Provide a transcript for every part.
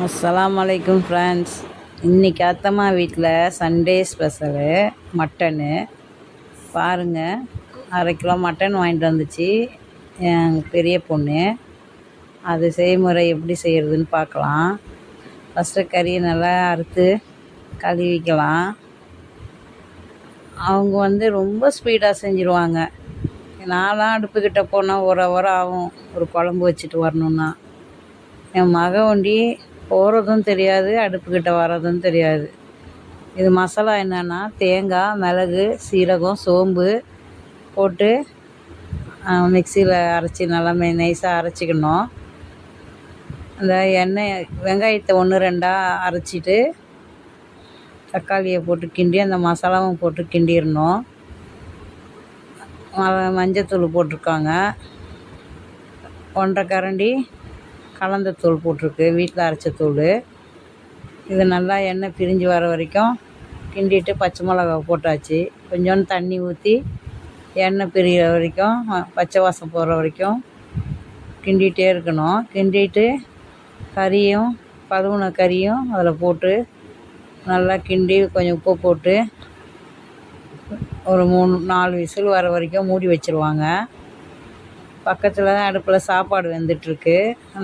அஸ்ஸலாமு அலைக்கும் ஃப்ரெண்ட்ஸ். இன்றைக்கி அத்தம்மா வீட்டில் சண்டே ஸ்பெஷலு மட்டனு. பாருங்கள், 1/2 கிலோ மட்டன் வாங்கிட்டு வந்துச்சு என் பெரிய பொண்ணு. அது செய்முறை எப்படி செய்கிறதுன்னு பார்க்கலாம். ஃபஸ்ட்டு கறியை நல்லா அறுத்து கழுவிக்கலாம். அவங்க ரொம்ப ஸ்பீடாக செஞ்சுருவாங்க. நான்லாம் அடுப்புக்கிட்ட போனால் ஒரு ஹவர் ஆகும் ஒரு குழம்பு வச்சுட்டு வரணுன்னா. என் மகன் போகிறதும் தெரியாது, அடுப்புக்கிட்ட வர்றதும் தெரியாது. இது மசாலா என்னென்னா தேங்காய், மிளகு, சீரகம், சோம்பு போட்டு மிக்சியில் அரைச்சி நல்லா நைஸாக அரைச்சிக்கணும். அந்த எண்ணெய் வெங்காயத்தை 1 2 அரைச்சிட்டு தக்காளியை போட்டு கிண்டி அந்த மசாலாவும் போட்டு கிண்டிடணும். மஞ்சத்தூள் போட்டிருக்காங்க. 1 1/2 கரண்டி கலந்த தூள் போட்டிருக்கு, வீட்டில் அரைச்ச தூள். இது நல்லா எண்ணெய் பிரிஞ்சு வர வரைக்கும் கிண்டிட்டு பச்சை மிளகா போட்டாச்சு. கொஞ்சோண்டு தண்ணி ஊற்றி எண்ணெய் பிரிகிற வரைக்கும், பச்சை வாசம் போகிற வரைக்கும் கிண்டிகிட்டே இருக்கணும். கிண்டிட்டு கறியும் கழுவுன கறியும் அதில் போட்டு நல்லா கிண்டி கொஞ்சம் உப்பு போட்டு ஒரு 3 4 விசில் வர வரைக்கும் மூடி வச்சுருவாங்க. பக்கத்தில் தான் அடுப்பில் சாப்பாடு வெந்துட்டுருக்கு.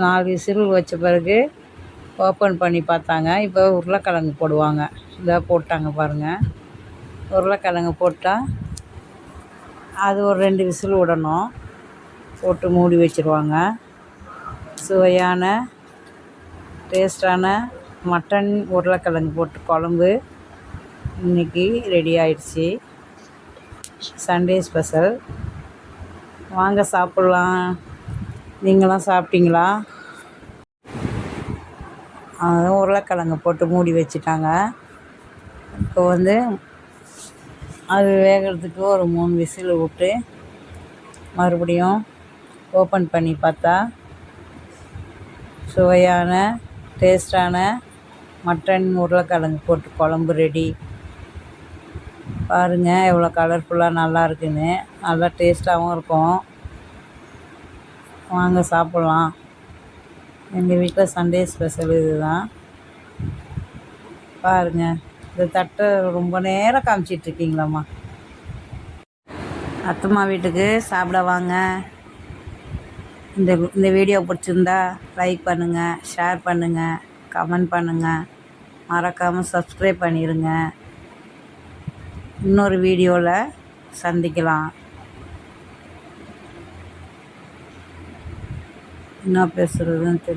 4 விசில் வச்ச பிறகு ஓப்பன் பண்ணி பார்த்தாங்க. இப்போ உருளைக்கிழங்கு போடுவாங்க. இதை போட்டாங்க பாருங்கள். உருளைக்கிழங்கு போட்டால் அது ஒரு 2 விசில் விடணும். போட்டு மூடி வச்சுருவாங்க. சுவையான டேஸ்டான மட்டன் உருளைக்கிழங்கு போட்டு குழம்பு இன்றைக்கி ரெடி ஆயிடுச்சு. Sunday special. வாங்க சாப்பிட்லாம். நீங்களாம் சாப்பிட்டீங்களா? உருளைக்கிழங்கு போட்டு மூடி வச்சுட்டாங்க. இப்போ அது வேகிறதுக்கு ஒரு 3 விசில் விட்டு மறுபடியும் ஓப்பன் பண்ணி பார்த்தா சுவையான டேஸ்டான மட்டன் உருளைக்கிழங்கு போட்டு குழம்பு ரெடி. பாருங்கள் எவ்வளோ கலர்ஃபுல்லாக நல்லா இருக்குன்னு. நல்லா டேஸ்ட்டாகவும் இருக்கும். வாங்க சாப்பிட்லாம். எங்கள் வீட்டில் சண்டே ஸ்பெஷல் இது தான். பாருங்கள், இந்த தட்டை ரொம்ப நேரம் காமிச்சிட்ருக்கீங்களாம்மா. அத்தம்மா வீட்டுக்கு சாப்பிட வாங்க. இந்த வீடியோ பிடிச்சிருந்தா லைக் பண்ணுங்கள், ஷேர் பண்ணுங்கள், கமெண்ட் பண்ணுங்கள். மறக்காமல் சப்ஸ்கிரைப் பண்ணிடுங்க. இன்னொரு வீடியோவில் சந்திக்கலாம். என்ன பேசுகிறதுன்னு தெரியல.